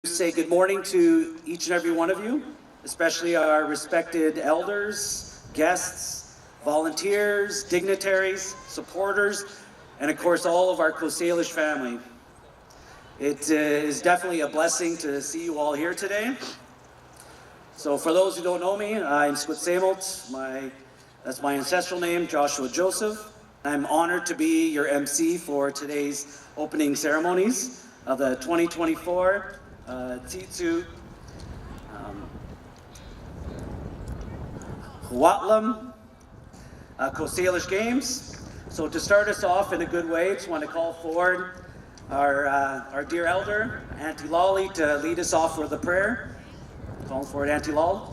Say good morning to each and every one of you, especially our respected elders, guests, volunteers, dignitaries, supporters, and of course all of our Salish family. It is definitely a blessing to see you all here today. So for those who don't know me, I'm tsetsuw. That's my ancestral name, Joshua Joseph. I'm honored to be your MC for today's opening ceremonies of the 2024 tsetsuw, hiw'a'lum, Salish Games. So to start us off in a good way, I just want to call forward our dear elder, Auntie Lolly, to lead us off with a prayer. Calling forward Auntie Lolly.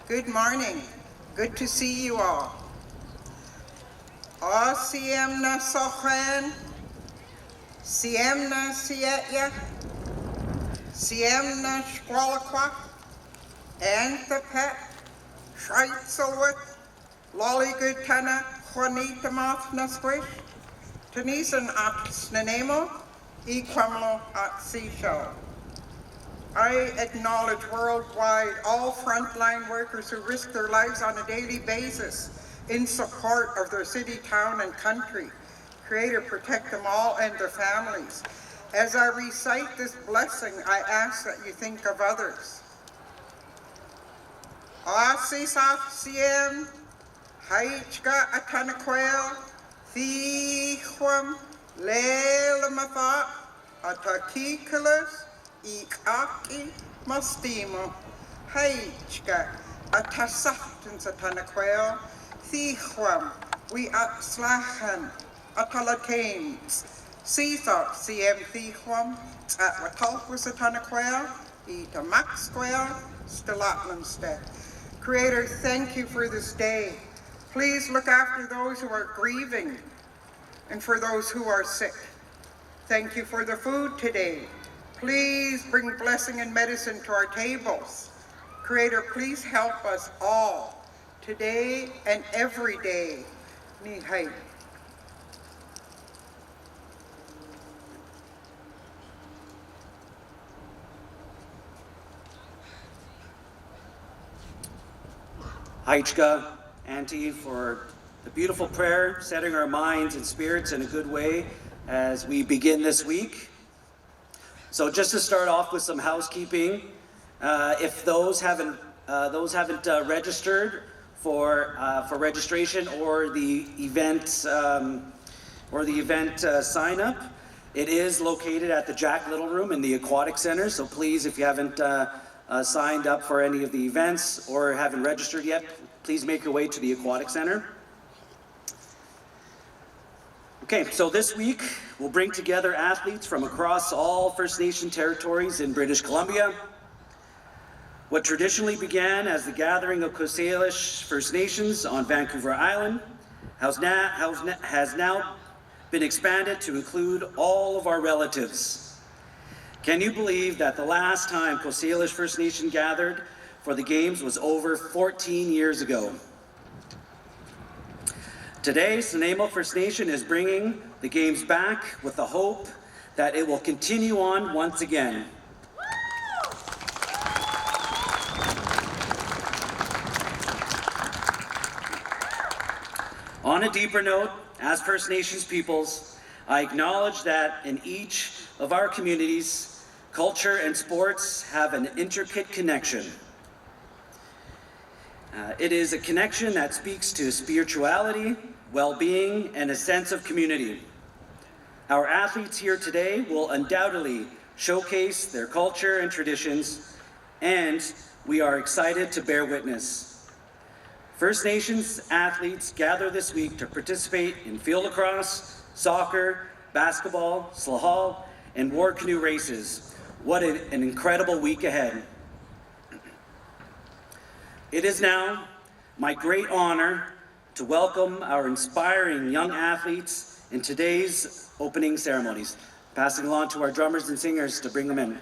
Good morning. Good to see you all. Siemna sochen, siemna sietya, siemna squalaqua, antepet, schreitzelwit, lolly good tana, Juanita moth na squish, Tunisan at snanemo, equamlo at seashell. I acknowledge worldwide all frontline workers who risk their lives on a daily basis in support of their city, town, and country. Creator, protect them all and their families. As I recite this blessing, I ask that you think of others. Asisaf siem, haichka atanaquel, thichwam, lelamathat, atakikulas, Ikaki mastimo, haichka, atasaftens atanaquel, thichwam, we atslahan, atalatames, seethop cm thichwam, at watalpus atanaquel, itamaxquel, stilatmanste. Creator, thank you for this day. Please look after those who are grieving and for those who are sick. Thank you for the food today. Please bring blessing and medicine to our tables. Creator, please help us all, today and every day. Nihai. Haichka, Auntie, for the beautiful prayer, setting our minds and spirits in a good way as we begin this week. So just to start off with some housekeeping, if those haven't registered for registration or the event sign up, it is located at the Jack Little Room in the Aquatic Center. So please, if you haven't signed up for any of the events or haven't registered yet, please make your way to the Aquatic Center. Okay, so this week we'll bring together athletes from across all First Nation territories in British Columbia. What traditionally began as the gathering of Salish First Nations on Vancouver Island has now been expanded to include all of our relatives. Can you believe that the last time Salish First Nation gathered for the Games was over 14 years ago? Today, Snuneymuxw First Nation is bringing the Games back with the hope that it will continue on once again. On a deeper note, as First Nations peoples, I acknowledge that in each of our communities, culture and sports have an intricate connection. It is a connection that speaks to spirituality, well-being, and a sense of community. Our athletes here today will undoubtedly showcase their culture and traditions, and we are excited to bear witness. First Nations athletes gather this week to participate in field lacrosse, soccer, basketball, slahal, and war canoe races. What an incredible week ahead. It is now my great honor to welcome our inspiring young athletes in today's opening ceremonies. Passing along to our drummers and singers to bring them in.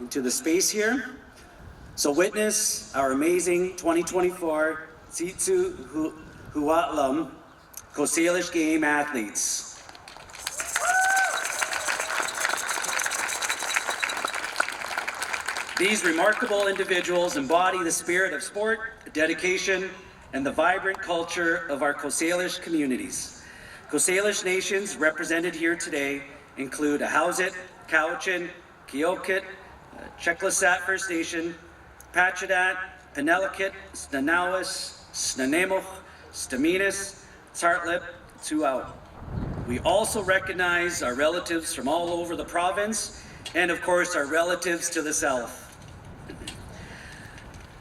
Into the space here. So witness our amazing 2024 tsetsuw hiw'a'lum Salish Game athletes. These remarkable individuals embody the spirit of sport, dedication, and the vibrant culture of our Salish communities. Salish nations represented here today include Ahousaht, Cowichan, Keokit, Checklasat First Nation, Pachadat, Penelakut, Snanawis, Snanemoch, Staminas, Tsartlip, tsetsuw. We also recognize our relatives from all over the province and of course our relatives to the south.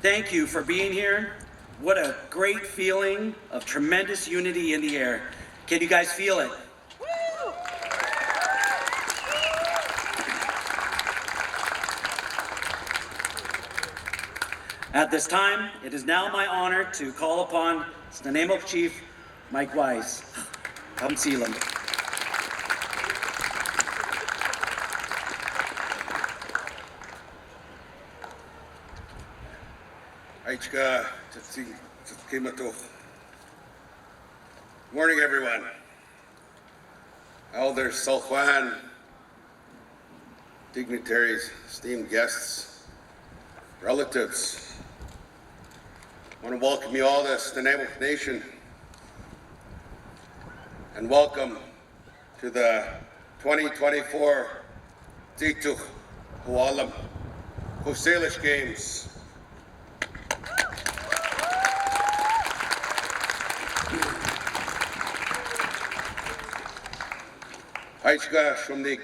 Thank you for being here. What a great feeling of tremendous unity in the air. Can you guys feel it? At this time, it is now my honor to call upon Snanemoch Chief Mike Wise. Come see him. Morning, everyone. Elders, Sulquan, dignitaries, esteemed guests, relatives. I want to welcome you all to the Snanemoch Nation and welcome to the 2024 tsetsuw hiw'a'lum Salish Games. Hiw'a'lum Shumnik,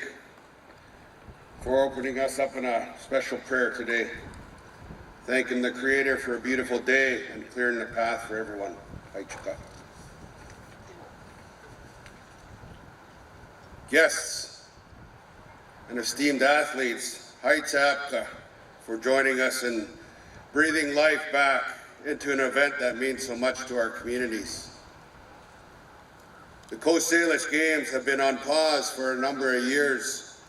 for opening us up in a special prayer today, thanking the Creator for a beautiful day and clearing the path for everyone. Hiw'a'lum. Guests and esteemed athletes, hiw'a'lum for joining us in breathing life back into an event that means so much to our communities. The Salish Games have been on pause for a number of years,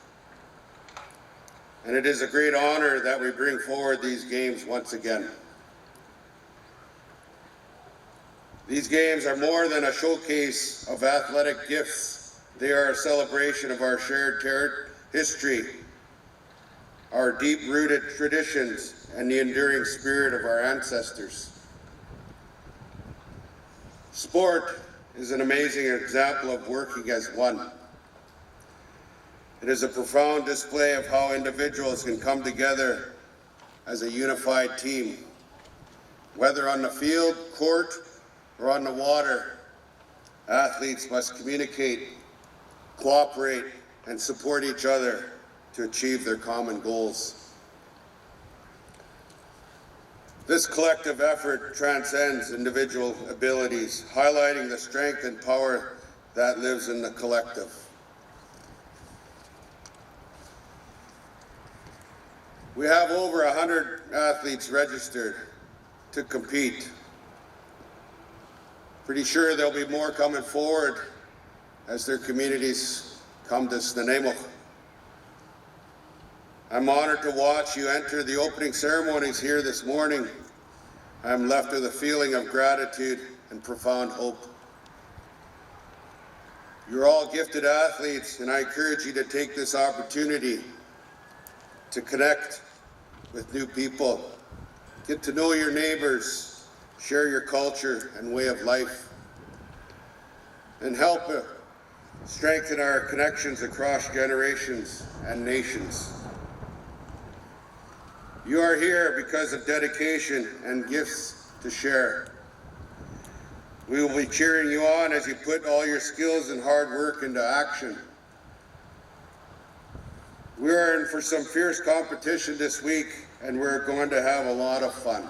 and it is a great honor that we bring forward these games once again. These games are more than a showcase of athletic gifts. They are a celebration of our shared history, our deep-rooted traditions, and the enduring spirit of our ancestors. Sport is an amazing example of working as one. It is a profound display of how individuals can come together as a unified team. Whether on the field, court, or on the water, athletes must communicate, cooperate, and support each other to achieve their common goals. This collective effort transcends individual abilities, highlighting the strength and power that lives in the collective. We have over 100 athletes registered to compete. Pretty sure there'll be more coming forward as their communities come to Nanaimo. I'm honored to watch you enter the opening ceremonies here this morning. I'm left with a feeling of gratitude and profound hope. You're all gifted athletes, and I encourage you to take this opportunity to connect with new people, get to know your neighbors, share your culture and way of life, and help strengthen our connections across generations and nations. You are here because of dedication and gifts to share. We will be cheering you on as you put all your skills and hard work into action. We are in for some fierce competition this week, and we're going to have a lot of fun.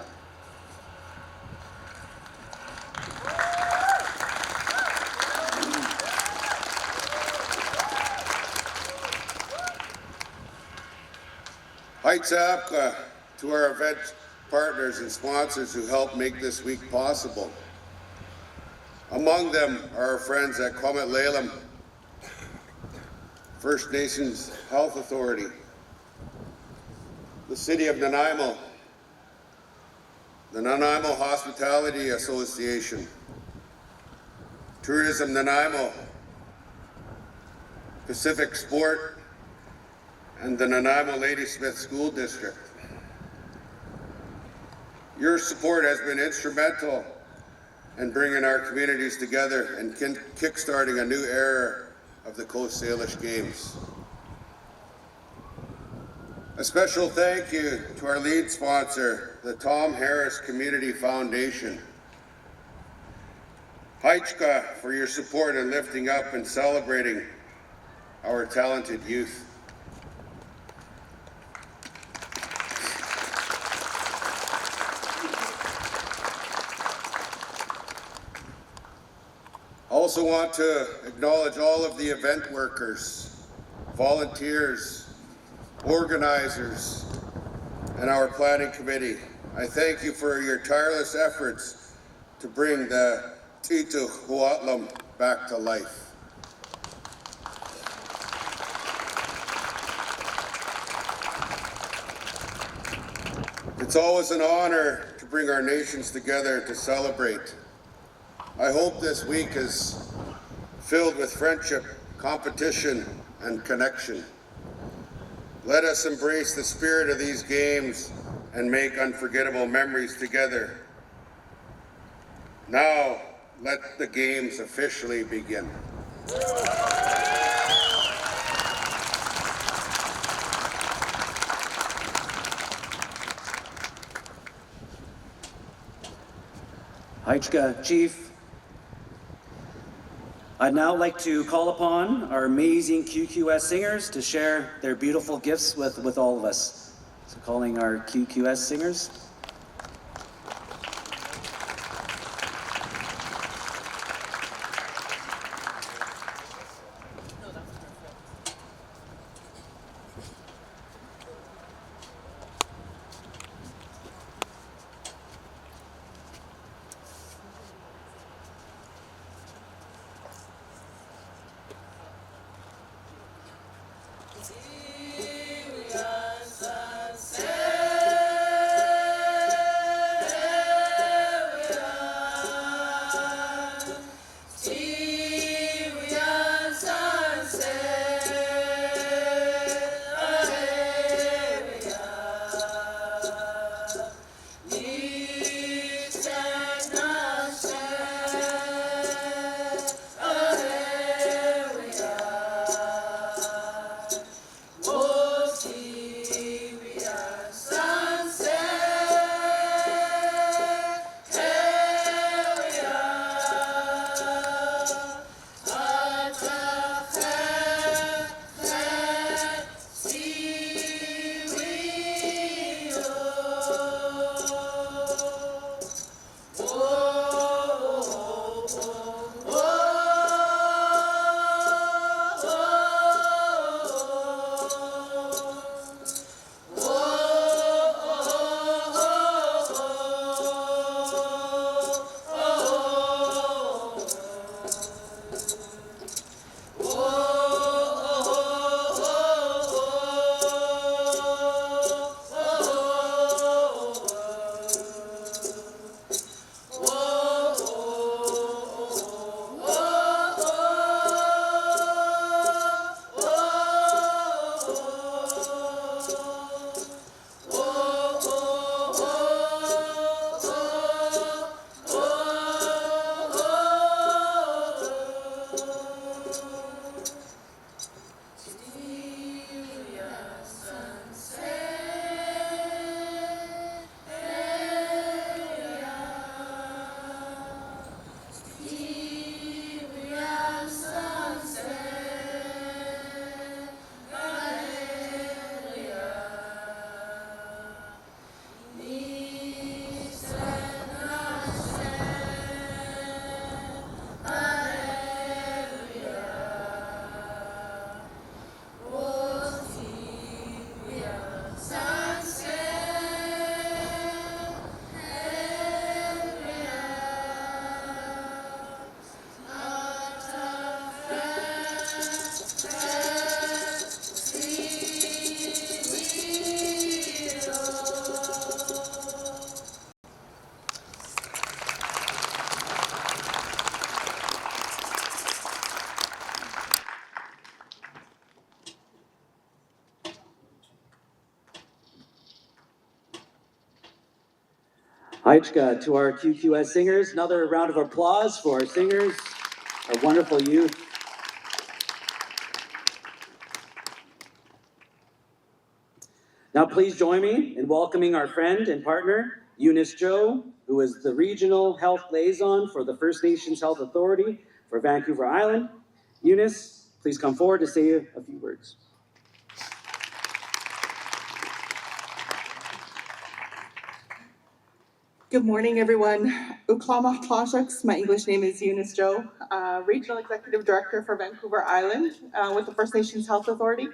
Hiw'a'lum to our event partners and sponsors who helped make this week possible. Among them are our friends at hiw'a'lum, First Nations Health Authority, the City of Nanaimo, the Nanaimo Hospitality Association, Tourism Nanaimo, Pacific Sport, and the Nanaimo Ladysmith School District. Your support has been instrumental in bringing our communities together and kickstarting a new era of the Salish Games. A special thank you to our lead sponsor, the Tom Harris Community Foundation. Hiw'a'lum for your support in lifting up and celebrating our talented youth. I also want to acknowledge all of the event workers, volunteers, organizers, and our planning committee. I thank you for your tireless efforts to bring the tsetsuw hiw'a'lum back to life. It's always an honor to bring our nations together to celebrate. I hope this week is filled with friendship, competition, and connection. Let us embrace the spirit of these games and make unforgettable memories together. Now, let the games officially begin. Hiw'a'lum Chief, I'd now like to call upon our amazing QQS singers to share their beautiful gifts with all of us. So calling our QQS singers. Hichka, to our QQS singers, another round of applause for our singers, our wonderful youth. Now please join me in welcoming our friend and partner, Eunice Joe, who is the Regional Health Liaison for the First Nations Health Authority for Vancouver Island. Eunice, please come forward to say a few words. Good morning, everyone. Uklama Tlashaks. My English name is Eunice Joe, Regional Executive Director for Vancouver Island with the First Nations Health Authority.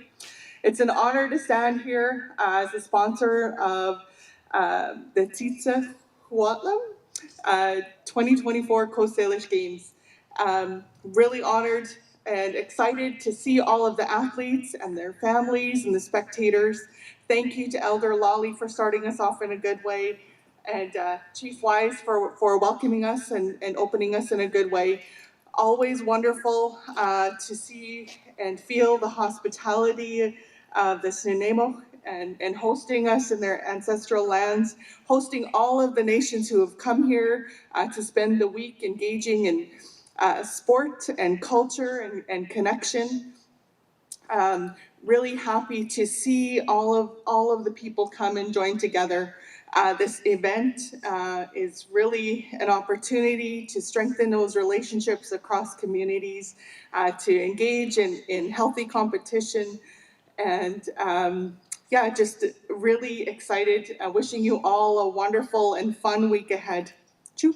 It's an honor to stand here as a sponsor of the tsetsuw hiw'a'lum 2024 Coast Salish Games. Really honored and excited to see all of the athletes and their families and the spectators. Thank you to Elder Lolly for starting us off in a good way, and Chief Wise for welcoming us and opening us in a good way. Always wonderful to see and feel the hospitality of the Snuneymuxw and hosting us in their ancestral lands, hosting all of the nations who have come here to spend the week engaging in sport and culture and connection. Really happy to see all of the people come and join together. This event is really an opportunity to strengthen those relationships across communities, to engage in healthy competition, and yeah, just really excited. Wishing you all a wonderful and fun week ahead. Choo.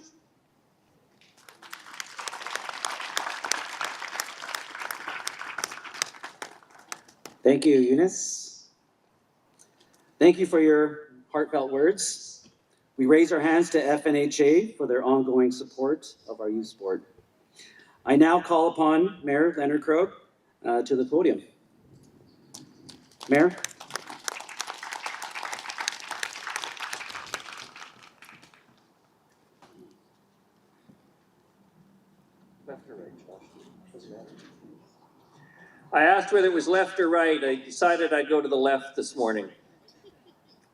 Thank you, Eunice. Thank you for your heartfelt words. We raise our hands to FNHA for their ongoing support of our youth sport. I now call upon Mayor Leonard Krog to the podium. Mayor. Left or right, Josh? I asked whether it was left or right. I decided I'd go to the left this morning.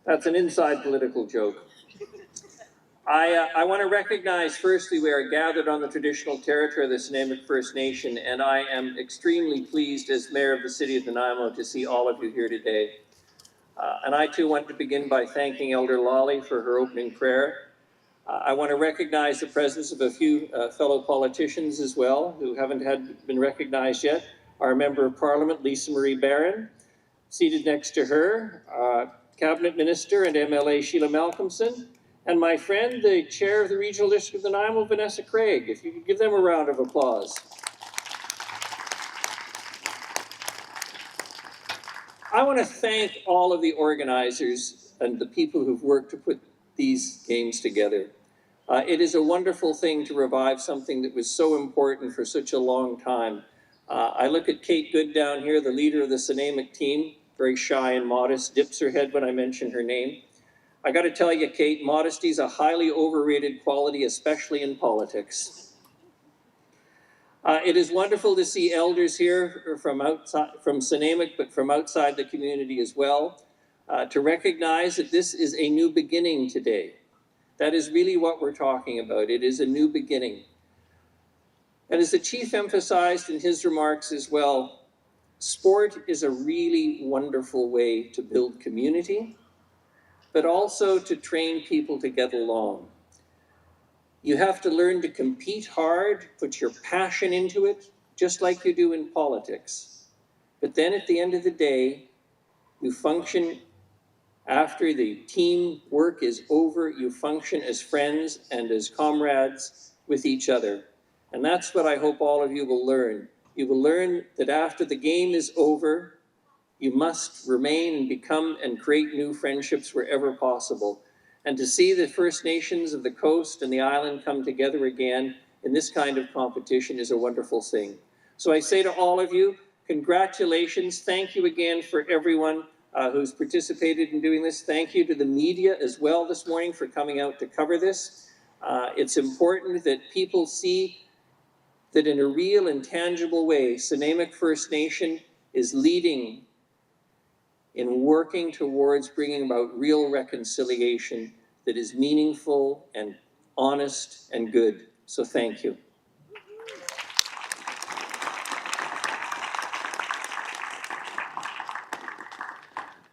That's an inside political joke. I want to recognize, firstly, we are gathered on the traditional territory of the Snuneymuxw First Nation, and I am extremely pleased as Mayor of the City of Nanaimo to see all of you here today. And I too want to begin by thanking Elder Lolly for her opening prayer. I want to recognize the presence of a few fellow politicians as well who haven't been recognized yet. Our Member of Parliament, Lisa Marie Barron, seated next to her, Cabinet Minister and MLA Sheila Malcolmson, and my friend, the Chair of the Regional District of Nanaimo, Vanessa Craig. If you could give them a round of applause. I want to thank all of the organizers and the people who've worked to put these games together. It is a wonderful thing to revive something that was so important for such a long time. I look at Kate Good down here, the leader of the Salish team, very shy and modest, dips her head when I mention her name. I got to tell you, Kate, modesty is a highly overrated quality, especially in politics. It is wonderful to see elders here from outside, from Salish, but from outside the community as well, to recognize that this is a new beginning today. That is really what we're talking about. It is a new beginning. And as the chief emphasized in his remarks as well, sport is a really wonderful way to build community, but also to train people to get along. You have to learn to compete hard, put your passion into it, just like you do in politics. But then at the end of the day, you function after the team work is over, you function as friends and as comrades with each other. And that's what I hope all of you will learn. You will learn that after the game is over, you must remain and become and create new friendships wherever possible. And to see the First Nations of the coast and the island come together again in this kind of competition is a wonderful thing. So I say to all of you, congratulations. Thank you again for everyone who's participated in doing this. Thank you to the media as well this morning for coming out to cover this. It's important that people see that in a real and tangible way, Snuneymuxw First Nation is leading in working towards bringing about real reconciliation that is meaningful and honest and good. So thank you.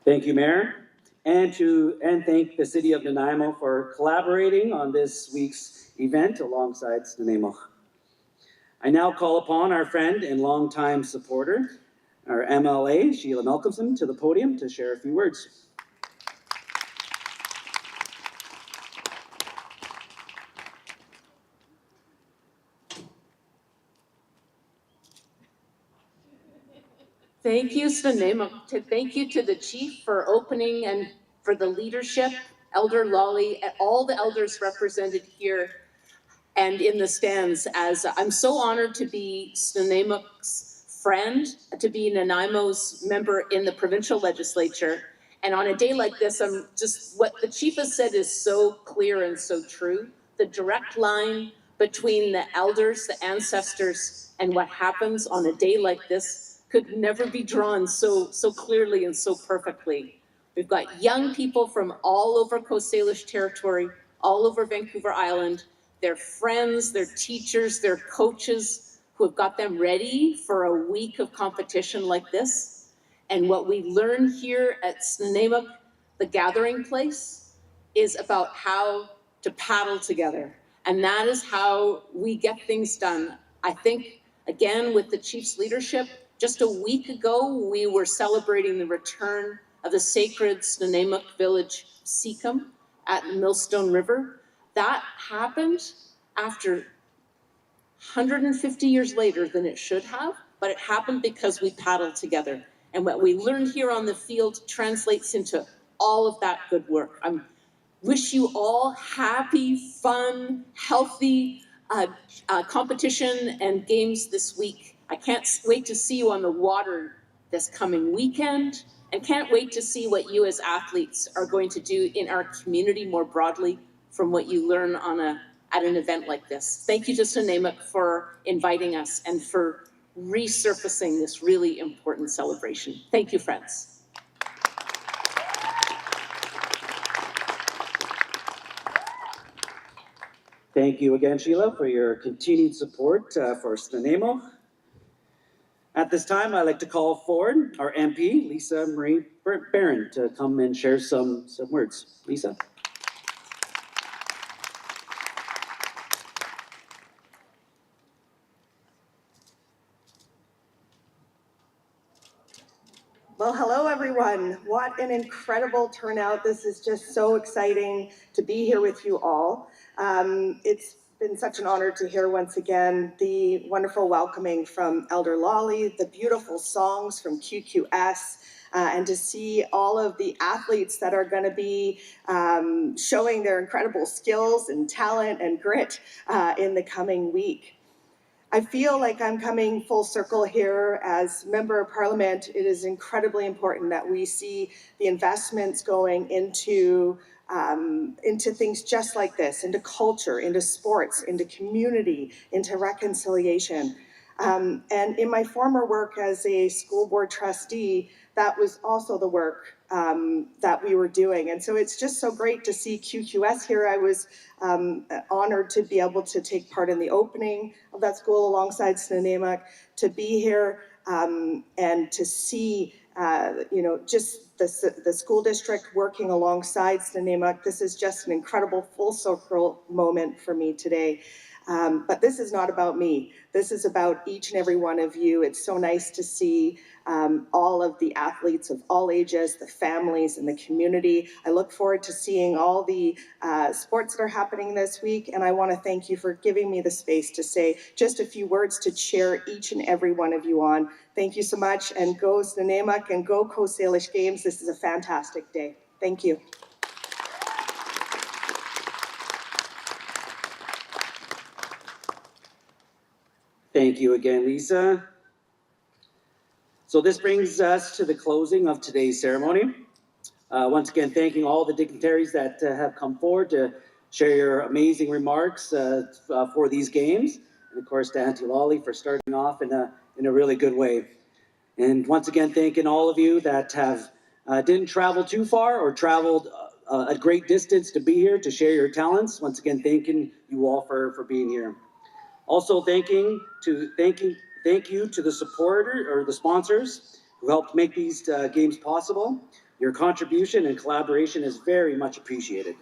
Thank you, Mayor. And thank the City of Nanaimo for collaborating on this week's event alongside Snuneymuxw. I now call upon our friend and longtime supporter, our MLA, Sheila Malcolmson, to the podium to share a few words. Thank you, Snuneymuxw. Thank you to the chief for opening and for the leadership, Elder Lolly, and all the elders represented here and in the stands. As I'm so honored to be Snuneymuxw's friend, to be Nanaimo's member in the provincial legislature. And on a day like this, I'm just, what the chief has said is so clear and so true. The direct line between the elders, the ancestors, and what happens on a day like this could never be drawn so clearly and so perfectly. We've got young people from all over Coast Salish territory, all over Vancouver Island, their friends, their teachers, their coaches, who have got them ready for a week of competition like this. And what we learn here at Snuneymuxw, the gathering place, is about how to paddle together. And that is how we get things done. I think, again, with the chief's leadership, just a week ago, we were celebrating the return of the sacred Snuneymuxw village, Seacombe, at the Millstone River. That happened after 150 years later than it should have, but it happened because we paddled together. And what we learned here on the field translates into all of that good work. I wish you all happy, fun, healthy competition and games this week. I can't wait to see you on the water this coming weekend, and can't wait to see what you as athletes are going to do in our community more broadly from what you learn at an event like this. Thank you to Snuneymuxw for inviting us and for resurfacing this really important celebration. Thank you, friends. Thank you again, Sheila, for your continued support for Snuneymuxw. At this time, I'd like to call forward our MP, Lisa Marie Barron, to come and share some words. Lisa. Well, hello everyone. What an incredible turnout. This is just so exciting to be here with you all. It's been such an honor to hear once again the wonderful welcoming from Elder Lolly, the beautiful songs from QQS, and to see all of the athletes that are going to be showing their incredible skills and talent and grit in the coming week. I feel like I'm coming full circle here as Member of Parliament. It is incredibly important that we see the investments going into things just like this, into culture, into sports, into community, into reconciliation. And in my former work as a school board trustee, that was also the work that we were doing. And so it's just so great to see QQS here. I was honored to be able to take part in the opening of that school alongside Snuneymuxw, to be here and to see just the school district working alongside Snuneymuxw. This is just an incredible full circle moment for me today. But this is not about me. This is about each and every one of you. It's so nice to see all of the athletes of all ages, the families, and the community. I look forward to seeing all the sports that are happening this week, and I want to thank you for giving me the space to say just a few words to cheer each and every one of you on. Thank you so much, and go Snuneymuxw and go Salish Games. This is a fantastic day. Thank you. Thank you again, Lisa. So this brings us to the closing of today's ceremony. Once again, thanking all the dignitaries that have come forward to share your amazing remarks for these games. And of course, to Auntie Lolly for starting off in a really good way. And once again, thanking all of you that have didn't travel too far or traveled a great distance to be here to share your talents. Once again, thanking you all for being here. Also thank you to the supporter or the sponsors who helped make these games possible. Your contribution and collaboration is very much appreciated.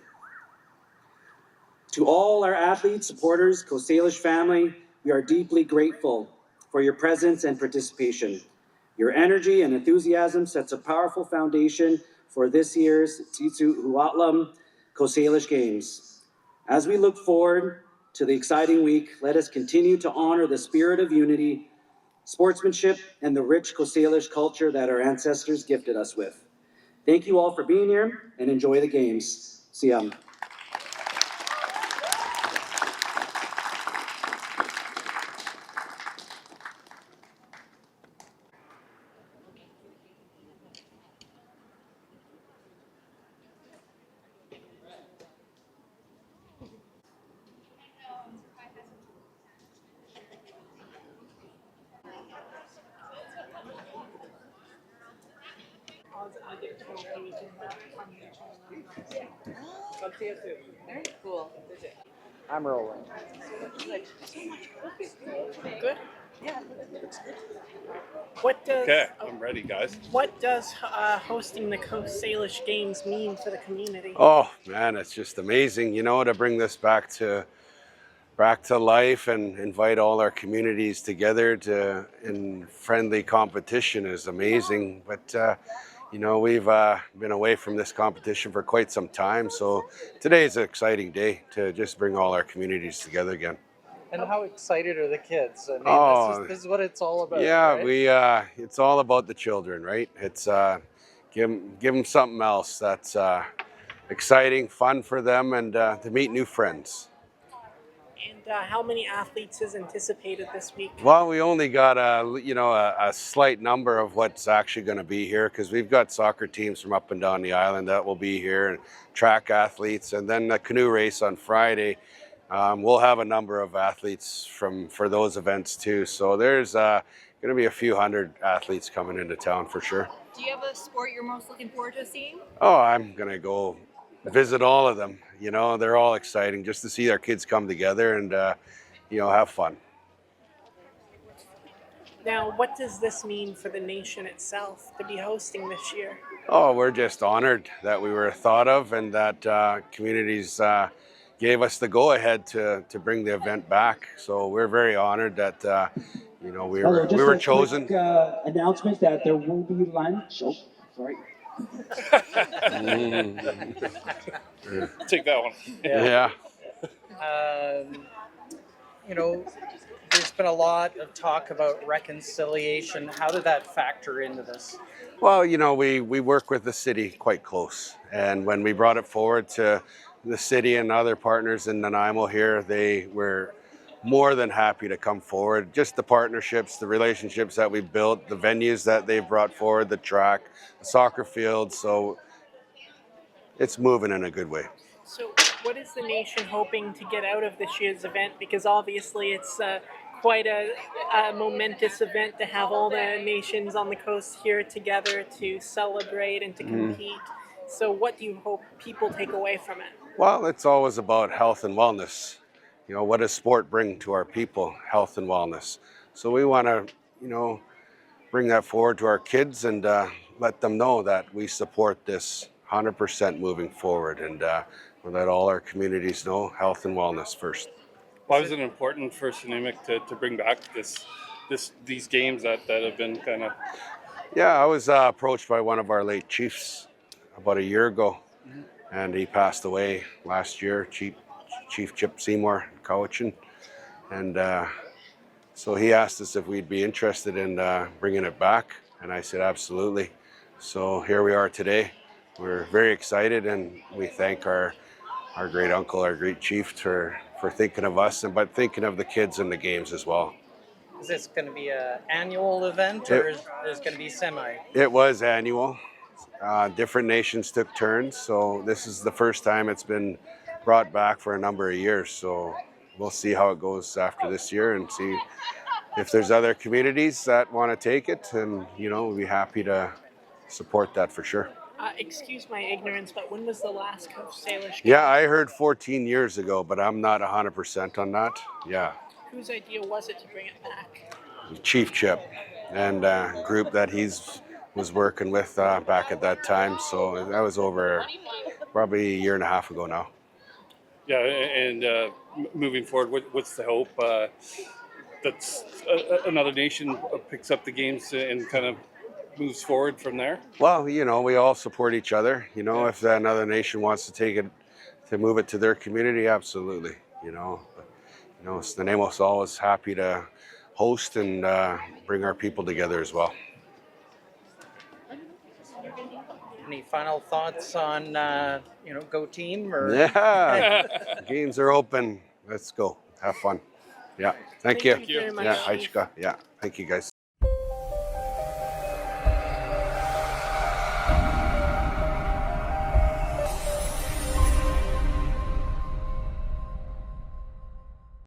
To all our athletes, supporters, Salish family, we are deeply grateful for your presence and participation. Your energy and enthusiasm sets a powerful foundation for this year's tsetsuw hiw'a'lum Salish Games. As we look forward to the exciting week, let us continue to honor the spirit of unity, sportsmanship, and the rich Salish culture that our ancestors gifted us with. Thank you all for being here, and enjoy the games. See ya. I'm rolling. Good. What does Okay, I'm ready, guys. what does hosting the Coast Salish Games mean for the community? Oh man, it's just amazing, you know, to bring this back to life and invite all our communities together to in friendly competition is amazing. But you know, we've been away from this competition for quite some time, so today is an exciting day to just bring all our communities together again. And how excited are the kids? I mean, Oh, this is what it's all about, yeah, right? we it's all about the children, right? It's give them something else that's exciting, fun for them, and to meet new friends. And how many athletes is anticipated this week? Well, we only got a slight number of what's actually going to be here because we've got soccer teams from up and down the island that will be here, and track athletes, and then the canoe race on Friday. We'll have a number of athletes for those events too. So there's going to be a few hundred athletes coming into town for sure. Do you have a sport you're most looking forward to seeing? Oh, I'm going to go visit all of them. You know, they're all exciting just to see our kids come together and, you know, have fun. Now, what does this mean for the nation itself to be hosting this year? Oh, we're just honored that we were thought of and that communities gave us the go-ahead to bring the event back. So we're very honored that, you know, we were chosen. Quick, announcement that there will be lunch. Oh, sorry. Take that one. Yeah. You know, there's been a lot of talk about reconciliation. How did that factor into this? Well, you know, we work with the city quite close. And when we brought it forward to the city and other partners in Nanaimo here, they were more than happy to come forward. Just the partnerships, the relationships that we built, the venues that they've brought forward, the track, the soccer field. So it's moving in a good way. So, what is the nation hoping to get out of this year's event? Because obviously it's quite a momentous event to have all the nations on the coast here together to celebrate and to compete. So what do you hope people take away from it? Well, it's always about health and wellness. You know, what does sport bring to our people? Health and wellness. So we want to, you know, bring that forward to our kids and let them know that we support this 100% moving forward, and we'll let all our communities know health and wellness first. Why was it important for Sinamic to bring back these games that have been kind of... Yeah, I was approached by one of our late chiefs about a year ago, and he passed away last year, Chief Chip Seymour in Cowichan. And so he asked us if we'd be interested in bringing it back, and I said absolutely. So here we are today. We're very excited, and we thank our great uncle, our great chief for thinking of us, but thinking of the kids and the games as well. Is this going to be an annual event, or is it going to be semi? It was annual. Different nations took turns, so this is the first time it's been brought back for a number of years. So we'll see how it goes after this year and see if there's other communities that want to take it, and you know, we'll be happy to support that for sure. Excuse my ignorance, but when was the last Coast Salish Games? Yeah, I heard 14 years ago, but I'm not 100% on that. Yeah. Whose idea was it to bring it back? Chief Chip and a group that was working with back at that time. So that was over probably a year and a half ago now. Yeah, and moving forward, what's the hope that another nation picks up the games and kind of moves forward from there? Well, you know, we all support each other. You know, if another nation wants to take it, to move it to their community, absolutely. You know, Nanaimo's always happy to host and bring our people together as well. Any final thoughts on, go team? Or? Yeah, games are open. Let's go. Have fun. Yeah. Thank you. Thank you very much, Yeah, Chief. Haichika. Yeah. Thank you, guys.